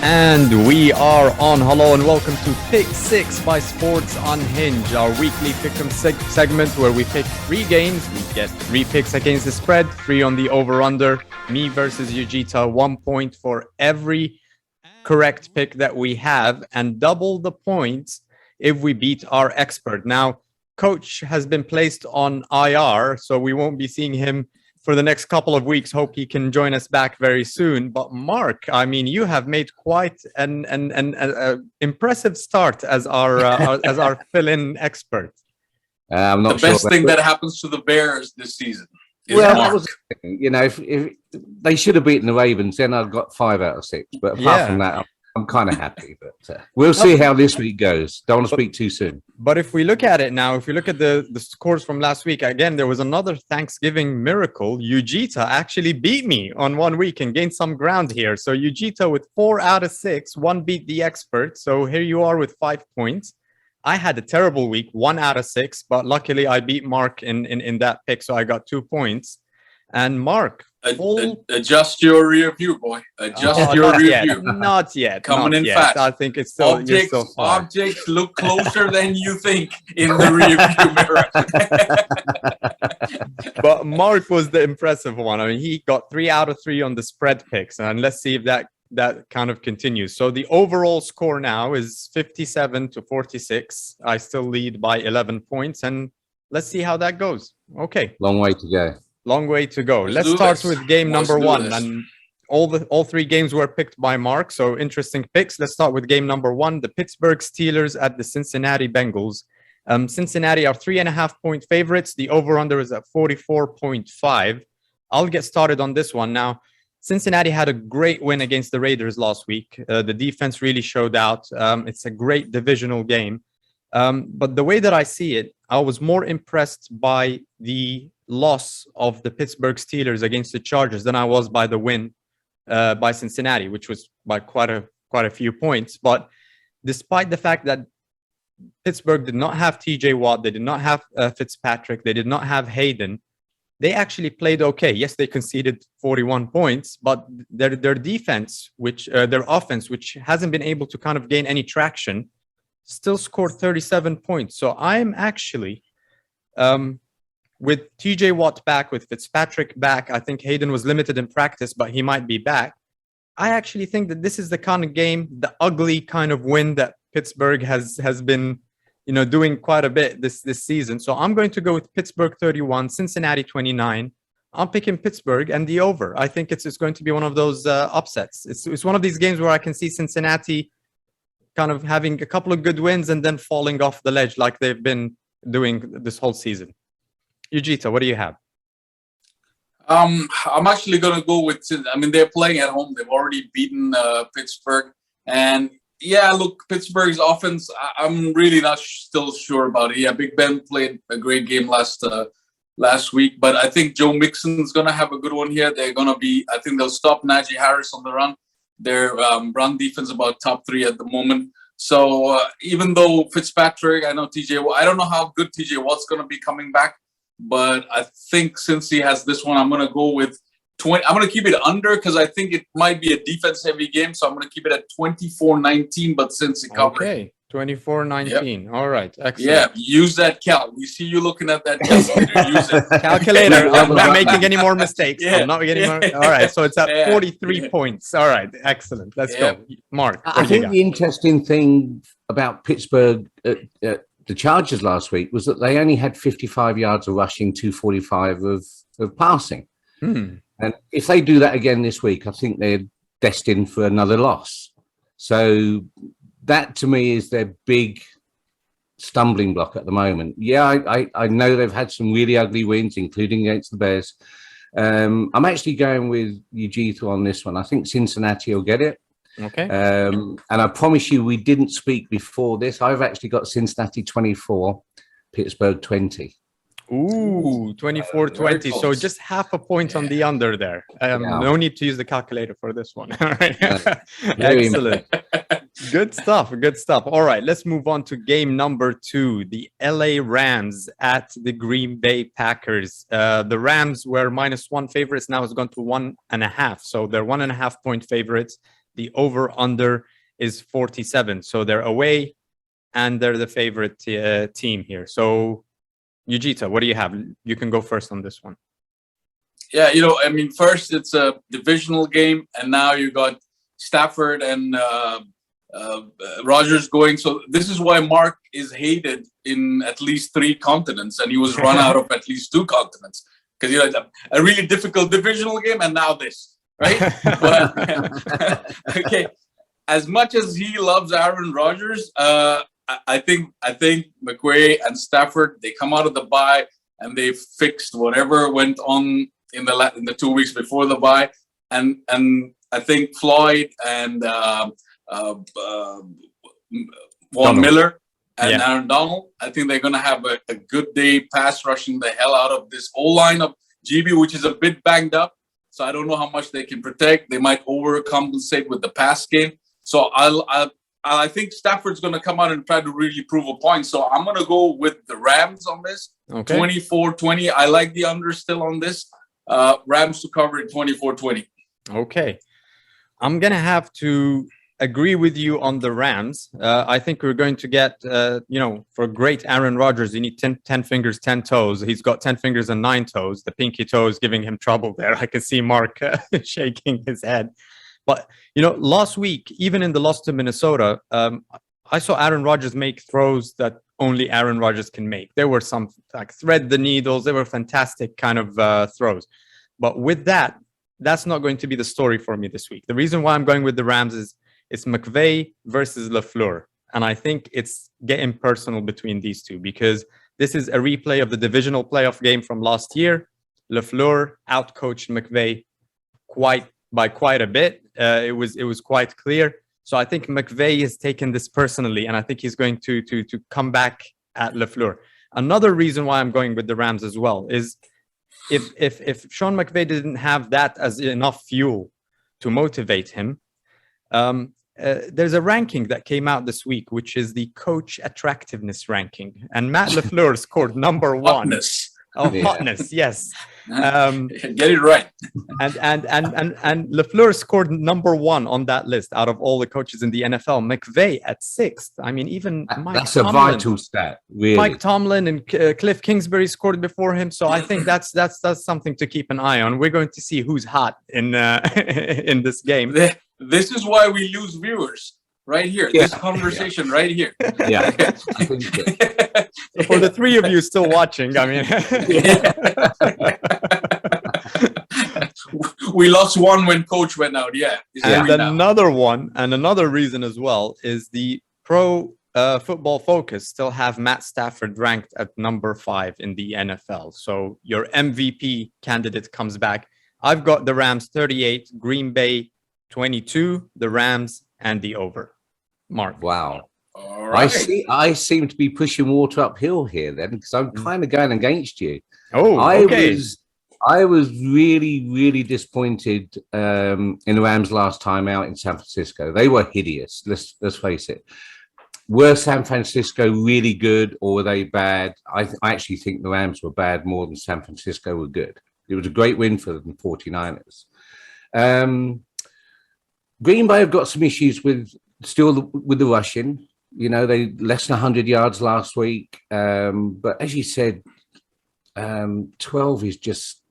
And we are on. Hello and welcome to Pick 6 by Sports Unhinged, our weekly Pickems segment where we pick 3 games. We get 3 picks against the spread, 3 on the over-under. Me versus Yujita, 1 point for every correct pick that we have, and double the points if we beat our expert. Now, Coach has been placed on IR, so we won't be seeing him for the next couple of weeks. Hope he can join us back very soon. But Mark, I mean, you have made quite an impressive start as our fill-in expert. I'm not the sure best thing that happens to the Bears this season. Well, that was, if they should have beaten the Ravens, then I've got 5 out of 6. But apart from that, I'm kind of happy. But we'll see how this week goes. Don't want to speak too soon. But if we look at it now, if we look at the scores from last week, again, there was another Thanksgiving miracle. Yujita actually beat me on 1 week and gained some ground here. So Yujita with 4 out of 6, 1 beat the expert. So here you are with 5 points. I had a terrible week, 1 out of 6, but luckily I beat Mark in that pick, so I got 2 points. And Mark, adjust your rear view, boy. Adjust your rear view. Not yet. Coming in fast. I think it's still Objects look closer than you think in the rear view mirror. But Mark was the impressive one. I mean, he got 3 out of 3 on the spread picks, and let's see if that kind of continues. So the overall score now is 57-46. I still lead by 11 points, and let's see how that goes. Okay. Long way to go. Long way to go. Let's start with game number 1. And all 3 games were picked by Mark, so interesting picks. Let's start with game number 1, the Pittsburgh Steelers at the Cincinnati Bengals. Cincinnati are 3.5-point favorites. The over-under is at 44.5. I'll get started on this one now. Cincinnati had a great win against the Raiders last week. The defense really showed out. It's a great divisional game. But the way that I see it, I was more impressed by the loss of the Pittsburgh Steelers against the Chargers than I was by the win by Cincinnati, which was by quite a few points. But despite the fact that Pittsburgh did not have TJ Watt, they did not have Fitzpatrick, they did not have Hayden, they actually played okay. Yes, they conceded 41 points, but their defense, their offense, which hasn't been able to kind of gain any traction, still scored 37 points. So I'm actually, with TJ Watt back, with Fitzpatrick back, I think Hayden was limited in practice, but he might be back. I actually think that this is the kind of game, the ugly kind of win that Pittsburgh has been doing quite a bit this season. So I'm going to go with Pittsburgh 31, Cincinnati 29. I'm picking Pittsburgh and the over. I think it's going to be one of those upsets. It's one of these games where I can see Cincinnati kind of having a couple of good wins and then falling off the ledge like they've been doing this whole season. Yujita, what do you have? I'm actually going to go with, they're playing at home. They've already beaten Pittsburgh. And yeah, look, Pittsburgh's offense, I'm really not still sure about it. Yeah, Big Ben played a great game last week, but I think Joe Mixon's going to have a good one here. I think they'll stop Najee Harris on the run. Their run defense about top 3 at the moment. So even though Fitzpatrick, I know I don't know how good TJ Watt's going to be coming back, but I think since he has this one, I'm going to go with 20. I'm going to keep it under because I think it might be a defense-heavy game. So I'm going to keep it at 24-19, but since it covered. Okay, 24-19. Yep. All right, excellent. Yeah, use that calc. We see you looking at that calculator. Use it. Calculator. I'm not making any more mistakes. Yeah. I'm not getting more. All right, so it's at 43 points. All right, excellent. Let's go. Mark, I think the interesting thing about Pittsburgh, the Chargers last week, was that they only had 55 yards of rushing, 245 of passing. And if they do that again this week, I think they're destined for another loss. So that to me is their big stumbling block at the moment. Yeah, I know they've had some really ugly wins, including against the Bears. I'm actually going with Yujita on this one. I think Cincinnati will get it. Okay. And I promise you, we didn't speak before this. I've actually got Cincinnati 24, Pittsburgh 20. Ooh, 24-20. So just half a point on the under there. No need to use the calculator for this one. All right. Excellent. Good stuff. Good stuff. All right. Let's move on to game number 2. The LA Rams at the Green Bay Packers. The Rams were -1 favorites. Now it's gone to 1.5. So they're 1.5 point favorites. The over-under is 47. So they're away, and they're the favorite team here. So, Yujita, what do you have? You can go first on this one. Yeah, I mean, first it's a divisional game, and now you got Stafford and Rodgers going. So this is why Mark is hated in at least 3 continents, and he was run out of at least 2 continents because a really difficult divisional game, and now this, right? But, okay, as much as he loves Aaron Rodgers, I think McVay and Stafford, they come out of the bye and they fixed whatever went on in the 2 weeks before the bye, and I think Floyd and Von Miller and Aaron Donald, I think they're going to have a good day pass rushing the hell out of this whole line of GB, which is a bit banged up. So I don't know how much they can protect. They might overcompensate with the pass game. So I think Stafford's going to come out and try to really prove a point. So I'm going to go with the Rams on this. Okay. 24-20. I like the under still on this. Rams to cover in 24-20. Okay. I'm going to have to agree with you on the Rams. I think we're going to get, for great Aaron Rodgers, you need 10 fingers, 10 toes. He's got 10 fingers and 9 toes. The pinky toe is giving him trouble there. I can see Mark shaking his head. But, last week, even in the loss to Minnesota, I saw Aaron Rodgers make throws that only Aaron Rodgers can make. There were some like thread the needles. They were fantastic kind of throws. But with that, that's not going to be the story for me this week. The reason why I'm going with the Rams is it's McVay versus LaFleur. And I think it's getting personal between these two because this is a replay of the divisional playoff game from last year. LaFleur outcoached McVay by quite a bit. It was quite clear. So I think McVay has taken this personally, and I think he's going to come back at LaFleur. Another reason why I'm going with the Rams as well is if Sean McVay didn't have that as enough fuel to motivate him, there's a ranking that came out this week, which is the coach attractiveness ranking, and Matt LaFleur scored number 1. Hotness. Hotness, yes. Get it right. And LaFleur scored number 1 on that list out of all the coaches in the NFL. McVay at 6th. I mean, even that's a vital stat. Really, Mike Tomlin and Cliff Kingsbury scored before him. So I think that's something to keep an eye on. We're going to see who's hot in this game. This is why we lose viewers. Right here, this conversation right here. Yeah. I think so. So for the 3 of you still watching, I mean, we lost 1 when coach went out. Yeah. And another reason as well is the Pro Football Focus still have Matt Stafford ranked at number 5 in the NFL. So your MVP candidate comes back. I've got the Rams 38, Green Bay 22, the Rams and the over. Mark. Wow. All right. I seem to be pushing water uphill here then, because I'm kind of going against you. Oh, okay. I was really, really disappointed in the Rams last time out in San Francisco. They were hideous. Let's face it. Were San Francisco really good or were they bad? I actually think the Rams were bad more than San Francisco were good. It was a great win for the 49ers. Green Bay have got some issues with the rushing. They less than 100 yards last week. But as you said, 12 is just,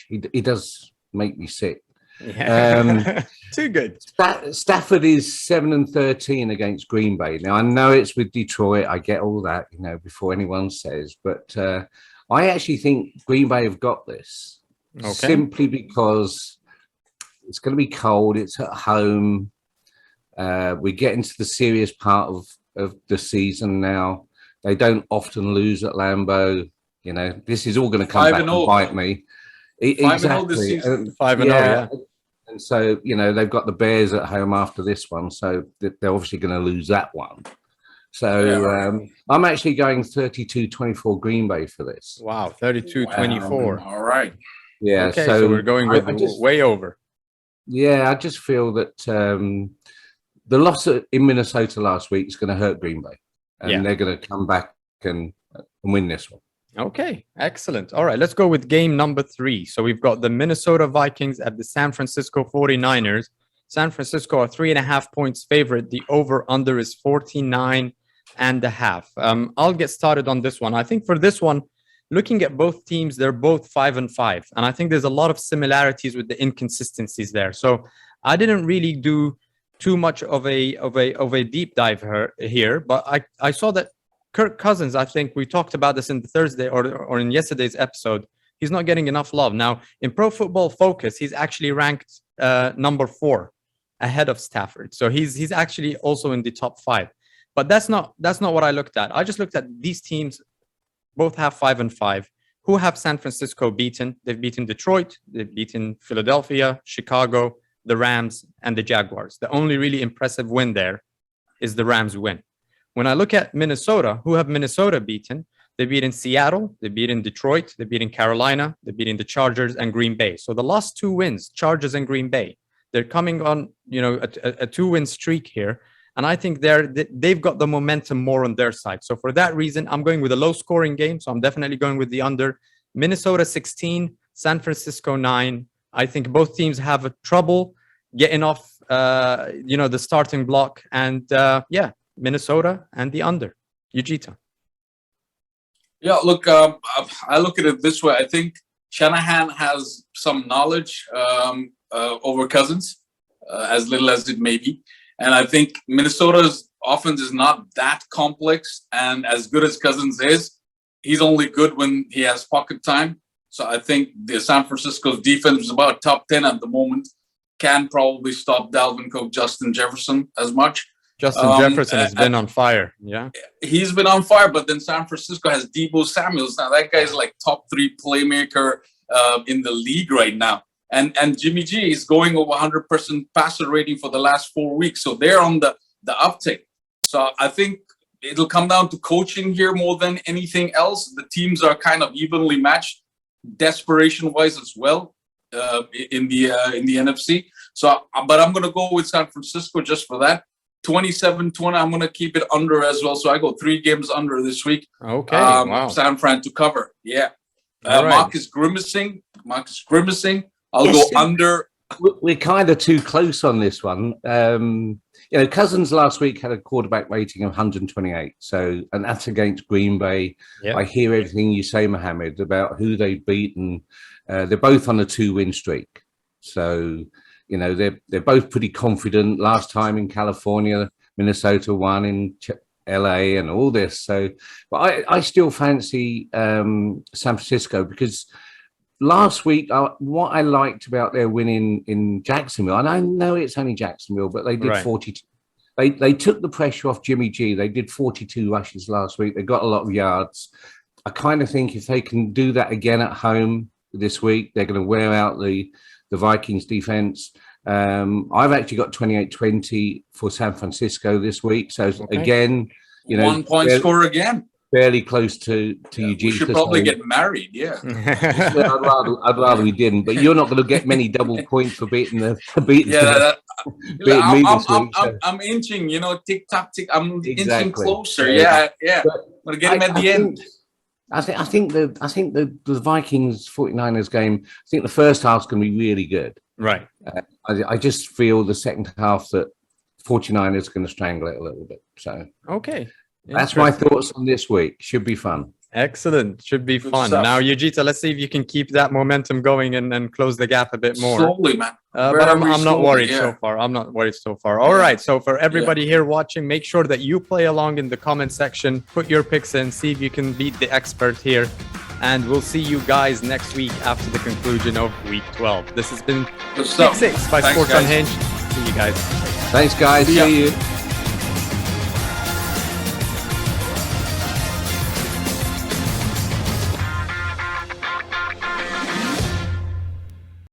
he does make me sick. Yeah. Too good. Stafford is 7-13 against Green Bay. Now, I know it's with Detroit. I get all that, before anyone says. But I actually think Green Bay have got this. Okay. Simply because it's going to be cold. It's at home. We get into the serious part of the season now. They don't often lose at Lambeau. This is all going to come back and bite me. Exactly. 5-0, yeah. And so, they've got the Bears at home after this one. So they're obviously going to lose that one. So I'm actually going 32-24 Green Bay for this. Wow, 32-24. All right. Yeah. Okay, so we're going with way over. Yeah, I just feel that the loss in Minnesota last week is going to hurt Green Bay. And they're going to come back and win this one. Okay, excellent. All right, let's go with game number 3. So we've got the Minnesota Vikings at the San Francisco 49ers. San Francisco are 3.5 points favorite. The over-under is 49.5. I'll get started on this one. I think for this one, looking at both teams, they're both 5-5. And I think there's a lot of similarities with the inconsistencies there. So I didn't really do too much of a deep dive here, but I saw that Kirk Cousins, I think we talked about this in the Thursday or in yesterday's episode, he's not getting enough love. Now, in Pro Football Focus, he's actually ranked number 4 ahead of Stafford. So he's actually also in the top 5. But that's not what I looked at. I just looked at these teams, both have 5-5. Who have San Francisco beaten? They've beaten Detroit, they've beaten Philadelphia, Chicago, the Rams, and the Jaguars. The only really impressive win there is the Rams win. When I look at Minnesota, who have Minnesota beaten? They've beaten Seattle, they've beaten Detroit, they've beaten Carolina, they've beaten the Chargers and Green Bay. So the last 2 wins, Chargers and Green Bay, they're coming on, a 2-win streak here. And I think they've got the momentum more on their side. So for that reason, I'm going with a low-scoring game. So I'm definitely going with the under. Minnesota 16, San Francisco 9. I think both teams have trouble getting off, the starting block. And Minnesota and the under. Yujita. Yeah, look, I look at it this way. I think Shanahan has some knowledge over Cousins, as little as it may be. And I think Minnesota's offense is not that complex. And as good as Cousins is, he's only good when he has pocket time. So I think the San Francisco's defense is about top 10 at the moment. Can probably stop Dalvin Cook, Justin Jefferson as much. Justin Jefferson has been on fire. Yeah, he's been on fire. But then San Francisco has Deebo Samuels. Now that guy's like top 3 playmaker in the league right now. And Jimmy G is going over 100% passer rating for the last 4 weeks. So they're on the uptick. So I think it'll come down to coaching here more than anything else. The teams are kind of evenly matched, desperation-wise as well, in the NFC. So, but I'm going to go with San Francisco just for that. 27-20, I'm going to keep it under as well. So I go 3 games under this week. Okay, wow. San Fran to cover. Yeah. Right. Mark is grimacing. I'll go under. We're kind of too close on this one. Cousins last week had a quarterback rating of 128. So, and that's against Green Bay. Yep. I hear everything you say, Mohammed, about who they've beaten. They're both on a 2-win streak. So, they're both pretty confident. Last time in California, Minnesota won in LA and all this. So, but I still fancy San Francisco because last week, what I liked about their win in Jacksonville, and I know it's only Jacksonville, but they did 42. They took the pressure off Jimmy G. They did 42 rushes last week. They got a lot of yards. I kind of think if they can do that again at home this week, they're going to wear out the Vikings defense. I've actually got 28-20 for San Francisco this week. So again, 1 point score again. Fairly close to Eugene. We should probably get married, yeah. I'd rather we didn't, but you're not going to get many double points for beating me this week. I'm inching, tick tock, tick. I'm inching closer. Yeah. I'm gonna get him at the end. I think the Vikings 49ers game. I think the first half's going to be really good. Right. I just feel the second half that 49ers are going to strangle it a little bit. So okay. That's my thoughts on this week. Should be fun. Excellent. Should be fun. Now, Yujita, let's see if you can keep that momentum going and close the gap a bit more. Slowly, man. But I'm not worried so far. I'm not worried so far. All right. So for everybody here watching, make sure that you play along in the comment section. Put your picks in. See if you can beat the expert here. And we'll see you guys next week after the conclusion of Week 12. This has been Pick 6 by Sports Unhinged. See you guys. Thanks, guys. See you.